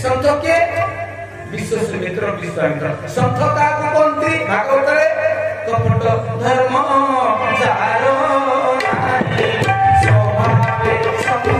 संत किए विश्वामित्र विश्वामित्र संत काकु कोंती भागवतरे कपट धर्म जारो नाही स्वभावे संत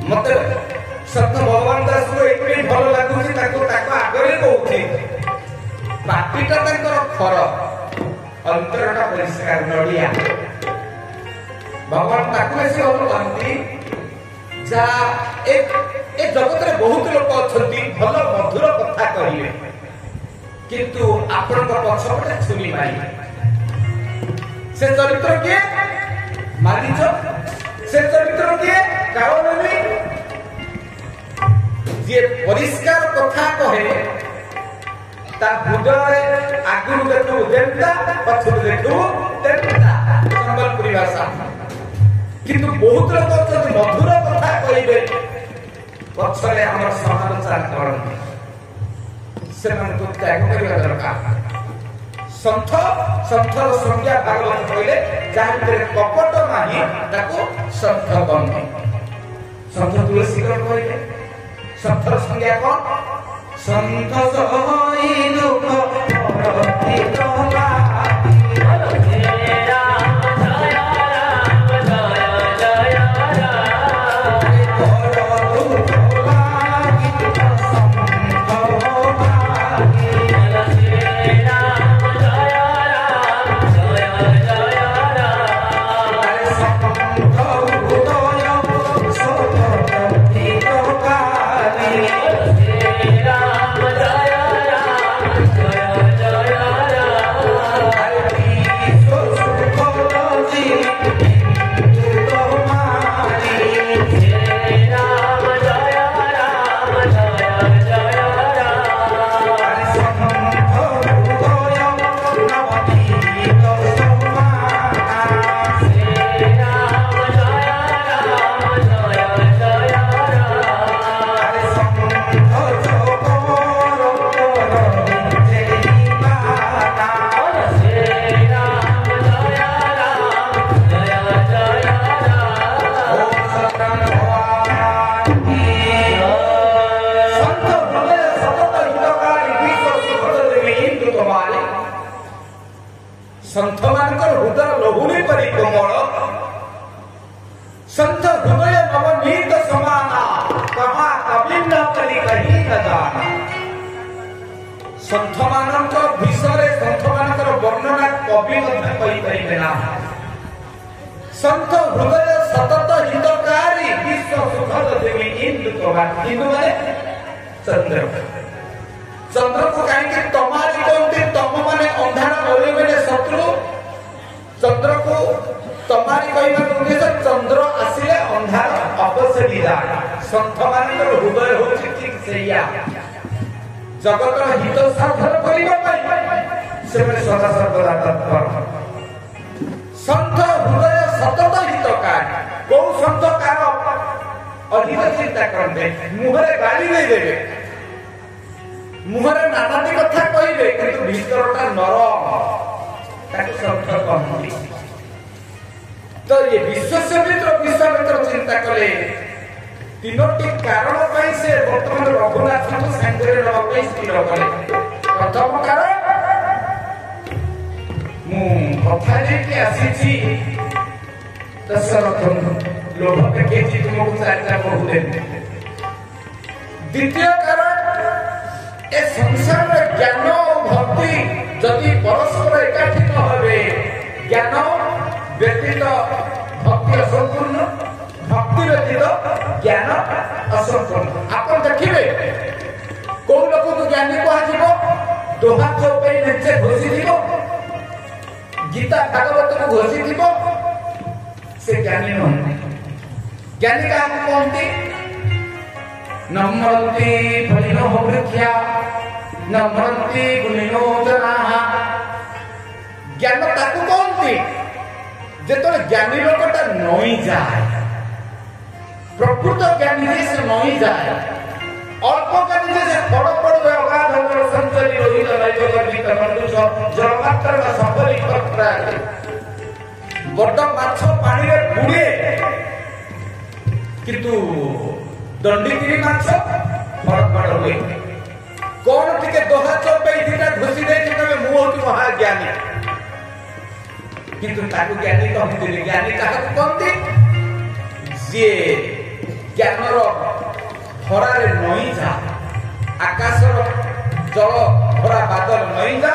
मत सत्य भगवान दास को एक भल लगुच आगे कौचे पाटीटा खर अंतरटा परिष्कार नड़िया भगवान बेसी भल पाती जा जगत में बहुत लोग अच्छा भल मधुर कथा कहे किंतु आपण पछपटे छुरी मारी से चरित्र किए मारीच से चरित्र किए कारणनी जे परिष्कार कथा कहे ता हृदय आगुरु देखु देवता पछुरु देखु देवता संबलपुरी भाषा किंतु बहुत लोग अछंती मधुर कथा कहिबे पछरे हमर समालोचना करन से मन को त्याग करबा दरकार संथर संज्ञा भागवत कहले जहाँ भीतर कपट नाही ताको संथ बंधे संथ तुलसी कहले संथर संज्ञा कौन संथ सोई दुख परहित संत मानकर हृदय लहुणी परि कोमल संत हृदय नवनीत समाना कहा कवि न करी कहीं न जाना संत मानकर विषय संत मानकर वर्णना कवि ମଧ୍ୟ କହିପାରିବେ ନା संत हृदय सतत हितकारी विश्व सुखद देवी इंदु प्रभा इंदु माने चंद्र चंद्र को कहीं तमारी कहते तम माने अंधार बोले बेले शत्रु चंद्र को तमारी कहना उद्देश्य चंद्र आसिले अंधार अवश्य जाए संत मान हृदय होची ठीक सेया जगत हित साधन करने से सदा सर्वदा तत्पर संत हृदय सतत हितकार कौ संत कार अधिक चिंता करते मुहरे गाली नहीं देवे मुहरे नानाटी कथा कहिबे किंतु भीतरटा नरम ताकि संत कहती तो ये विश्वामित्र चिंता कले तीनोटी कारण पाई से वर्तमान रघुनाथ को संगरे नवा पाई स्थिर कले प्रथम कारण मु कथा जे आसीची दशरथ लोभ के जी तुमको चारटा कहू दे द्वितीय कारण ए संसार में ज्ञान और भक्ति जदि परस्पर एकाठी न होबे ज्ञान व्यतीत भक्ति असंपूर्ण भक्ति व्यतीत ज्ञान असंपूर्ण। आप देखिए कौ लोक को ज्ञानी कह दोहा चौपाई निचे घोषी गीता भागवत को घोषी से ज्ञानी नुह। ज्ञानी क्या कहते नम्रन्ति फलिनो वृक्षा नम्रन्ति गुणिनो जनाः। ज्ञान ताकू कहते जेतले ज्ञानी लोकटा नई जाए प्रकृत ज्ञानी से नई जाए अल्प ज्ञानी से बड़ बड़ अगाध संचरी रोहित नैवगर्भित मंडूष जलमात्र सफली कट्रा बड़ माछ पानी रे बुड़े किंतु दंडीगिरी माछ बड़ बड़ हुए। कौन टिके दोहा चौपाई दिटा घोषी दे तबे मु होती महाज्ञानी किंतु ताकू ज्ञानी कहते ज्ञानी काहकु कहते जे ज्ञानर भरारे नई जा आकाशर जल भरा बादल नई जा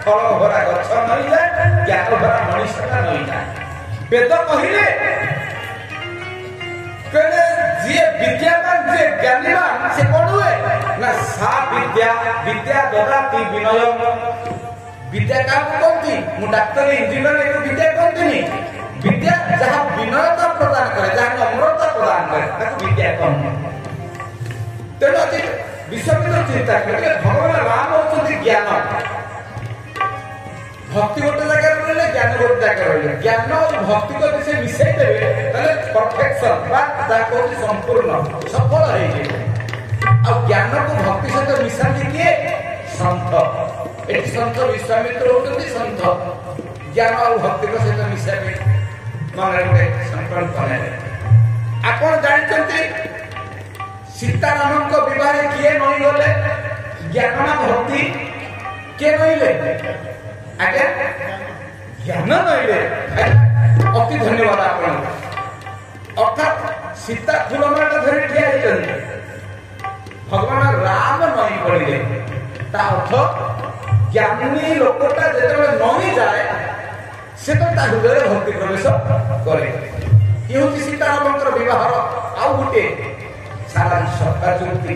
फल भरा गछ नई जा ज्ञान भरा मनुष्यता नई जा। वेद कहिले कहले जे विद्यावान जे ज्ञानीवान से कौन हुए ना सा विद्या विद्या ददाति विनय। विद्या का कहती मु डाक्टर इंजीनियर एक विद्या कहती विद्या जहाँ विनयता प्रदान करे जहाँ नम्रता प्रदान करे ताको विद्या कहते। तेणु आज विश्वमित्र चिंता करें भगवान राम होती ज्ञान भक्ति गोटे जगह रही ज्ञान गोटे जगह रही ज्ञान और भक्ति को से मिसई देवे परफेक्शन संपूर्ण सफल हो ज्ञान को भक्ति सहित मिसाती किए संत एटी संत विश्वामित्र होती संत ज्ञान और भक्ति को सहित मिसाई मन गोटे संकल्प आप जानते सीताराम विवाह किए नई गले ज्ञान भक्ति किए नईले आगे ज्ञान नईले अति धन्यवाद आप अर्थात सीता फूलमाला धरी ठिया होते भगवान राम नई पड़े अर्थ ज्ञानी लोकटा जो नई जाए से तो हृदय भक्ति प्रवेश करे। ये हूँ सीताराम विवाह आउ गोटे सारांश जुक्ति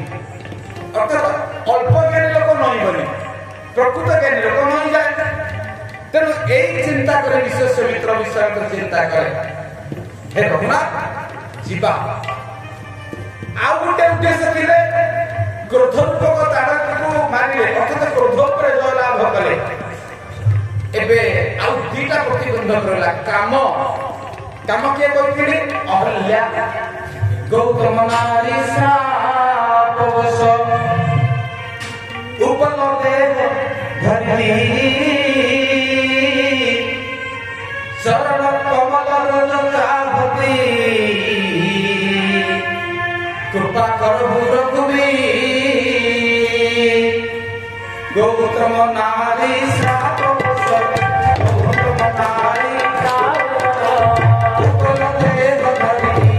अर्थात अल्प ज्ञानी लोक नई बने प्रकृत ज्ञानी लोक नई जाए। तेणु यही चिंता करे विश्वामित्र विश्वामित्र चिंता करे हे रघुनाथ जीवा आउ गोटे उद्देश्य थे क्रोध रूपक ताड़क को मारे अर्थात क्रोध पर जय लाभ कले एबे आउ दीटा प्रतिबंधक रहा काम काम किए कहते अहल्या गौतम नारी सापवश उपलदेव धरती शरण कमल रजकापति कृपा कर रघुवीर गौतम नारी सापवश गौतम नारी सापवश उपलदेव धरती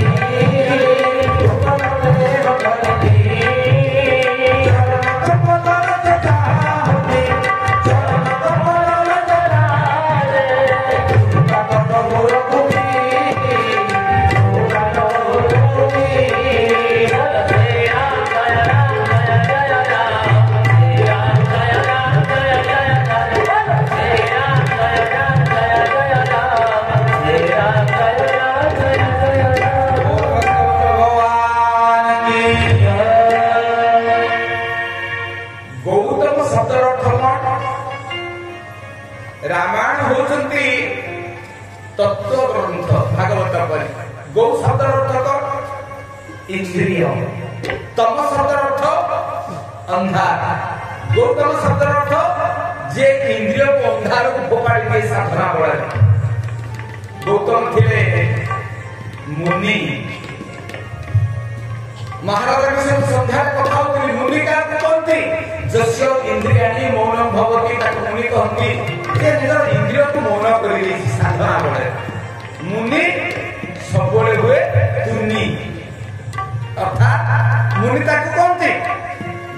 रामायण होती तत्व ग्रंथ भागवत पर गौ शब्द अर्थ इंद्रिय तम शब्द अर्थ अंधार गौतम शब्द अर्थ जे इंद्रिय को अंधार को फोपाड़ी के साधना बड़ा गौतम थे मुनि महाराज के साथ संध्या कथा होती मुनि का कहते जस्य इंद्रियाणि मौनम भवति ताको मुनि कहती जे निजर इंद्रिय को मौन कर साधना बड़े मुनि सबले हुए तुनि अर्थात मुनि ताको कहते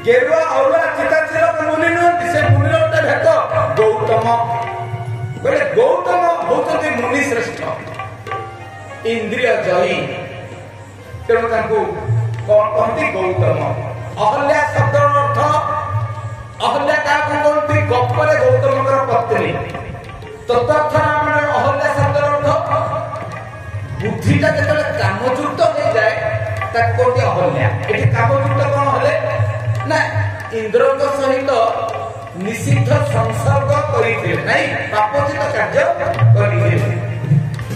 गेरुआ औला चिता चिलक मुनि नुहति से मुनि रोटे भेट गौतम बोले गौतम होते मुनि श्रेष्ठ इंद्रिय जयी तेणु तांको कौन कहती गौतम अहल्या शब्द अर्थ अहल्या का कहती गप्परे गौतम पत्नी तदर्थ नाम अहल्या शब्द अर्थ बुद्धिटा जब कामयुक्त हो जाए कोटी अहल्या एठी कामयुक्त कौन हले ना इंद्र सहित निषिद्ध संसर्ग करिथिले नहीं पापचित कार्य करिथिले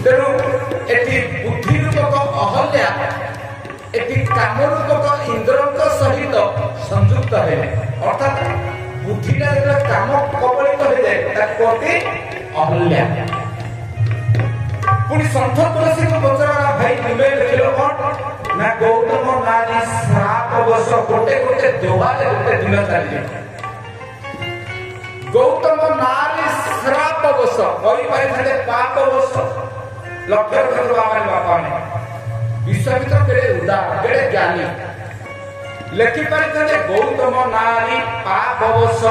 तेणु एठी बुद्धि रूपक अहल्या एठी काम रूपक इंद्र सहित संयुक्त है अर्थात बुद्धिटा जब काम कबलित हो जाए कोटी अहल्या पुणी संत तुलसी को पचरा भाई तुम्हें लिखिलो कौन ना गौतम नारी श्राप बस गोटे गोटे दोहाले गोटे दिन चली गौतम नारी श्राप बस कही पारे पाप बस लक्ष्य रखते बापा ने विश्वामित्र केड़े उदार केड़े ज्ञानी लिखि पारे गौतम नारी पाप बस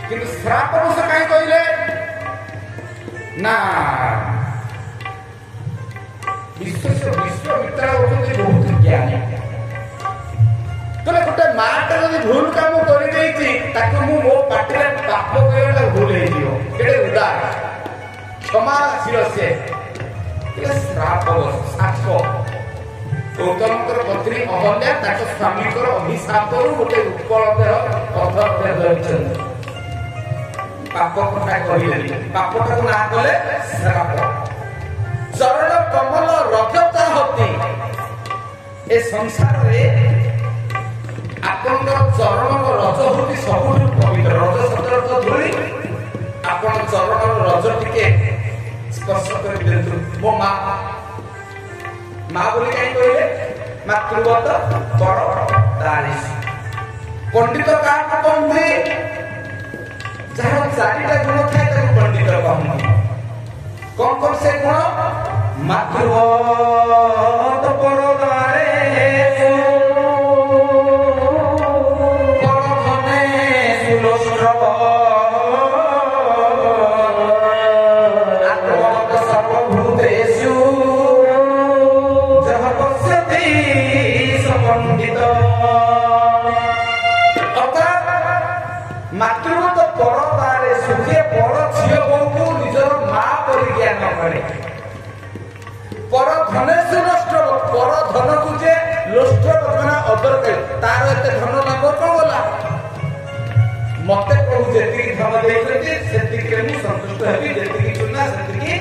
किंतु श्राप बस कहीं कहले ना विश्वामित्र होती बहुत ज्ञानी कहले गोटे माटा जब भूल काम कर मो पाटे पाप कहला भूल हो केड़े उदार क्षमाशील से श्राप साप गौतम पत्नी अहल्या स्वामी अभिशाप गोटे उत्कल देह पाप कथा कहले पापटा ना कले श्राप चरण कमल रजता होती ए संसार रे आपन चरण रज होती सब पवित्र रज शब्द धूली आपन चरण रज टिके स्पर्श कर देतु मो माँ बोली कहीं कहले मातृवत पर दारिश पंडित का बंधे जहाँ चारिटा गुण थाए ताको पंडित कहते कौन कौन से गुण मातृवत पर दारिश परधने सुलोष्ट आत्मवत सर्वभूतेषु जह पश्यति स पंडित मातृवत पर दारिश सुखे बड़ झील को निजर माँ पर ज्ञान करे पर धनेशु नष्ट पर धन को जे लोष्ट बदना अदर करे तार एते धन लाभ कोन होला मते प्रभु जेति धन देइछथि सेति के मु संतुष्ट हेबी जेति चुना सेति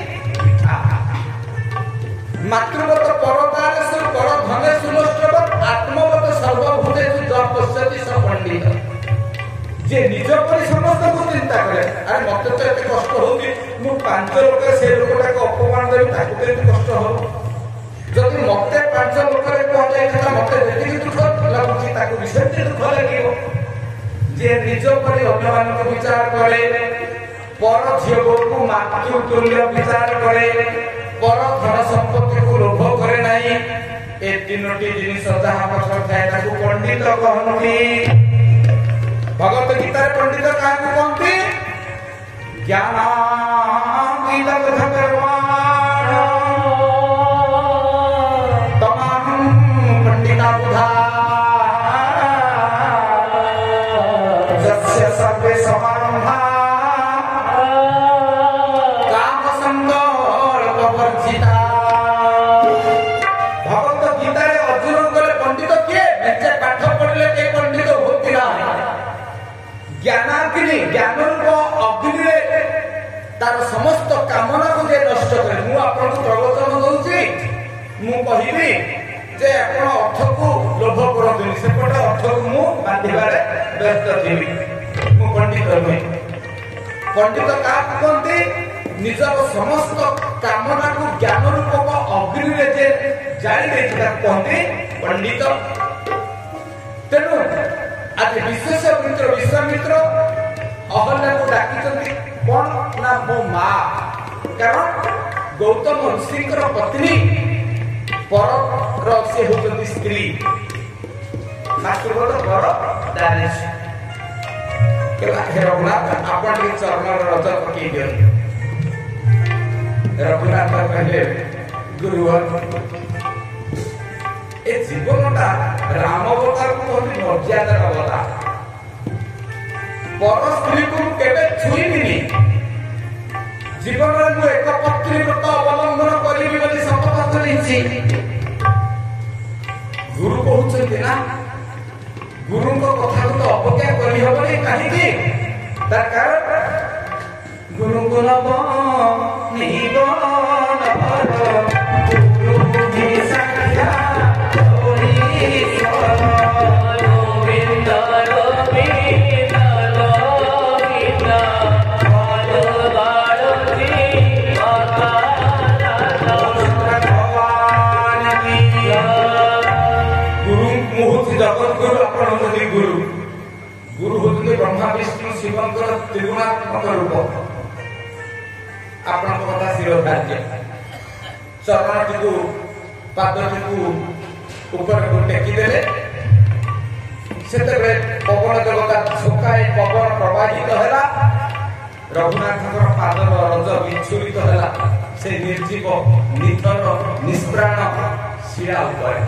मातृवत पर दारिश पर धनेशु नष्ट आत्मवत सर्वभूतेषु जह पश्यति स पंडित जे निज पर समस्त को चिंता करे अरे मते तो एते कष्ट होगी मु पांच लोक से लोकटा को अपमान देबी ताकू तो कष्ट हो जदि मते पांच लोक रे को जाय था मते जेति दुख लागुची ताकू विशेष दुख लागियो जे निज पर अन्यमान को विचार करे पर झियो को मातृ तुल्य विचार करे पर धन संपत्ति को लोभ करे नाही ए तीनोटी जिनिस जहा पछर थाए ताकू पंडित कहनती भगवत गीता पंडित क्या कहते ज्ञानामृत भगवान तमाम पंडिता बुधा जस्य सर्वे समारंभा काम संकल्प वर्जिता भगवत गीता रे अर्जुन गले पंडित किए निजे पाठ पढ़ले के पंडित होती ना ज्ञानाग्नि ज्ञान रूप अग्नि तार समस्त कामना को जे नष्ट करे मु आपन को प्रवचन दउची मु कहिबी जे आपण अर्थ को लोभ करथुनी सेपट अर्थ को मु बांधिबारे व्यस्त थिबी मु पंडित नय पंडित का कहते निजर समस्त कामना को ज्ञान रूप अग्नि रे जे जाई देछि ता कहते पंडित तेनु आज विश्वामित्र अहल्या को डाकी कौन ना मो माँ कारण गौतम ऋषि पत्नी पर से होती स्त्री मातृवत पर दारिश रघुनाथ आपण चरण रज पकई दियन रघुनाथ कहले गुरुवर ଜୀବନଟା ରାମ ଅବତାରକୁ କହନ୍ତି ମର୍ଯ୍ୟାଦାର ଅବତାର। ପର ସ୍ତ୍ରୀକୁ କେବେ ଛୁଇଁବିନି, ଜୀବନରେ ମୁଁ ଏକ ପତ୍ନୀ ବ୍ରତ ଅବଲମ୍ବନ କରିବି ବୋଲି ଶପଥ କରିଛି। ଗୁରୁ କହୁଛନ୍ତି ନା, ଗୁରୁଙ୍କ କଥାକୁ ତ ଅପେକ୍ଷା କରିହବନି। କାହିଁକି? ତାର କାରଣ ଗୁରୁଙ୍କୁ ନବ ଜଗତଗୁରୁ ଆପଣ ହଉଛନ୍ତି ଗୁରୁ। ଗୁରୁ ହଉଛନ୍ତି ବ୍ରହ୍ମା ବିଷ୍ଣୁ ଶିବଙ୍କର ତ୍ରିଗୁଣାତ୍ମକ ରୂପ। ଆପଣଙ୍କ କଥା ଶିରୋଧାର୍ଯ୍ୟ। ଚରଣଟିକୁ ପାଦଟିକୁ ଉପରକୁ ଟେକିଦେଲେ, ସେତେବେଳେ ପବନ ଦେବତା ଝୋକାଏ ପବନ ପ୍ରବାହିତ ହେଲା, ରଘୁନାଥଙ୍କର ପାଦର ରଜ ବିଚ୍ଛୁରିତ ହେଲା ସେ ନିର୍ଜୀବ ନିଥର ନିଷ୍ପ୍ରାଣ ଶିଳା ଉପରେ।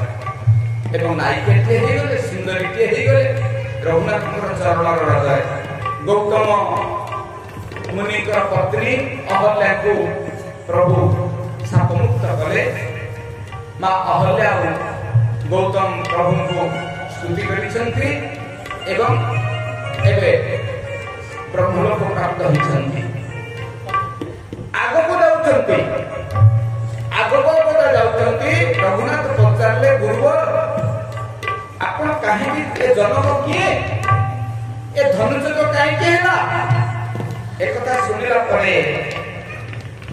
ଏବଂ ନାୟିକାଟିଏ ହେଇଗଲେ, ସୁନ୍ଦରୀଟିଏ ହେଇଗଲେ ରଘୁନାଥଙ୍କର ଚରଣର ରଜରେ। ଗୌତମ ମୁନିଙ୍କର ପତ୍ନୀ ଅହଲ୍ୟାକୁ ପ୍ରଭୁ ଶାପମୁକ୍ତ କଲେ। ମା ଅହଲ୍ୟା ଗୌତମ ପ୍ରଭୁଙ୍କୁ ସ୍ତୁତି କରିଛନ୍ତି ଏବଂ ଏବେ ବ୍ରହ୍ମଲୋକ ପ୍ରାପ୍ତ ହୋଇଛନ୍ତି। ଆଗକୁ ଯାଉଛନ୍ତି, ଆଗକୁ ଯାଉଛନ୍ତି। ରଘୁନାଥ ପଚାରିଲେ, ଗୁରୁବର ଆପଣ କାହିଁକି, ଏ ଜନକ କିଏ, ଏ ଧନୁଯୋଗ କାହିଁକି ହେଲା? একথা শুনিলা পরে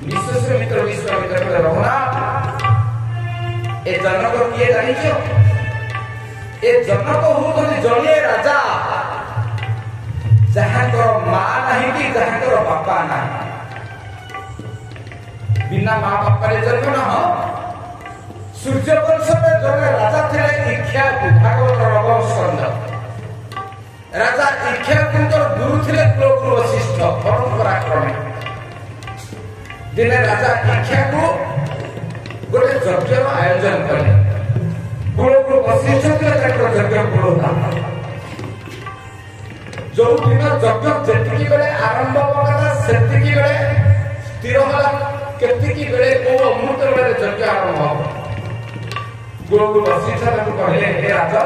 বিশ্বমিত্র কহিলে, রঘুনাଥ এ জনক কিଏ জানিছ? এ জনক হଉଛନ୍ତି ଜଣିଏ ରାଜା ଯାହାଙ୍କର ମା ନାହିଁ କି ଯାହାଙ୍କର ବାପା ନାହିଁ। ବିନା ମା ବାପାରେ ଜନ୍ମ ନହ। ସୂର୍ଯ୍ୟବଂଶରେ ଜଣେ ରାଜା ଥିଲେ ଇକ୍ଷ୍ୱାକୁ, ଭାଗବତ ନବମ ସ୍କନ୍ଧ। ରାଜା ଇକ୍ଷ୍ୱାକୁଙ୍କର ଗୁରୁ ଥିଲେ କୁଳଗୁରୁ ବଶିଷ୍ଠ ପରମ୍ପରା କ୍ରମେ। ଦିନେ ରାଜା ଇକ୍ଷ୍ୱାକୁ ଗୋଟେ ଯଜ୍ଞର ଆୟୋଜନ କଲେ। କୁଳଗୁରୁ ବଶିଷ୍ଠ ଥିଲେ ତାଙ୍କର ଯଜ୍ଞ କୁଳତା। ଯୋଉ ଦିନ ଯଜ୍ଞ ଯେତିକି ବେଳେ ଆରମ୍ଭ କଥା ସେତିକି ବେଳେ ସ୍ଥିର ହେଲା କେତିକି ବେଳେ କୋଉ ଅମୃତ ବେଳେ ଯଜ୍ଞ ଆରମ୍ଭ ହବ। କୁଳଗୁରୁ ବଶିଷ୍ଠ ତାଙ୍କୁ କହିଲେ, ହେ ରାଜା,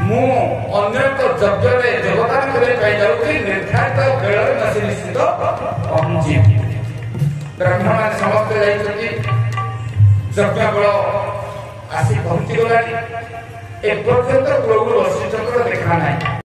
ମୁଁ ଅନ୍ୟ ଏକ ଯଜ୍ଞରେ ଯୋଗଦାନ କରିବା ପାଇଁ ଯାଉଛି, ନିର୍ଦ୍ଧାରିତ ବେଳରେ ଆସି ନିଶ୍ଚିତ ପହଞ୍ଚିବି। ବ୍ରାହ୍ମଣମାନେ ସମସ୍ତେ ଯାଇଛନ୍ତି। ଯଜ୍ଞ ବେଳ ଆସି ପହଞ୍ଚିଗଲାଣି। ଏପର୍ଯ୍ୟନ୍ତ କୁଳଗୁରୁ ବଶିଷ୍ଠଙ୍କର ଦେଖା ନାହିଁ।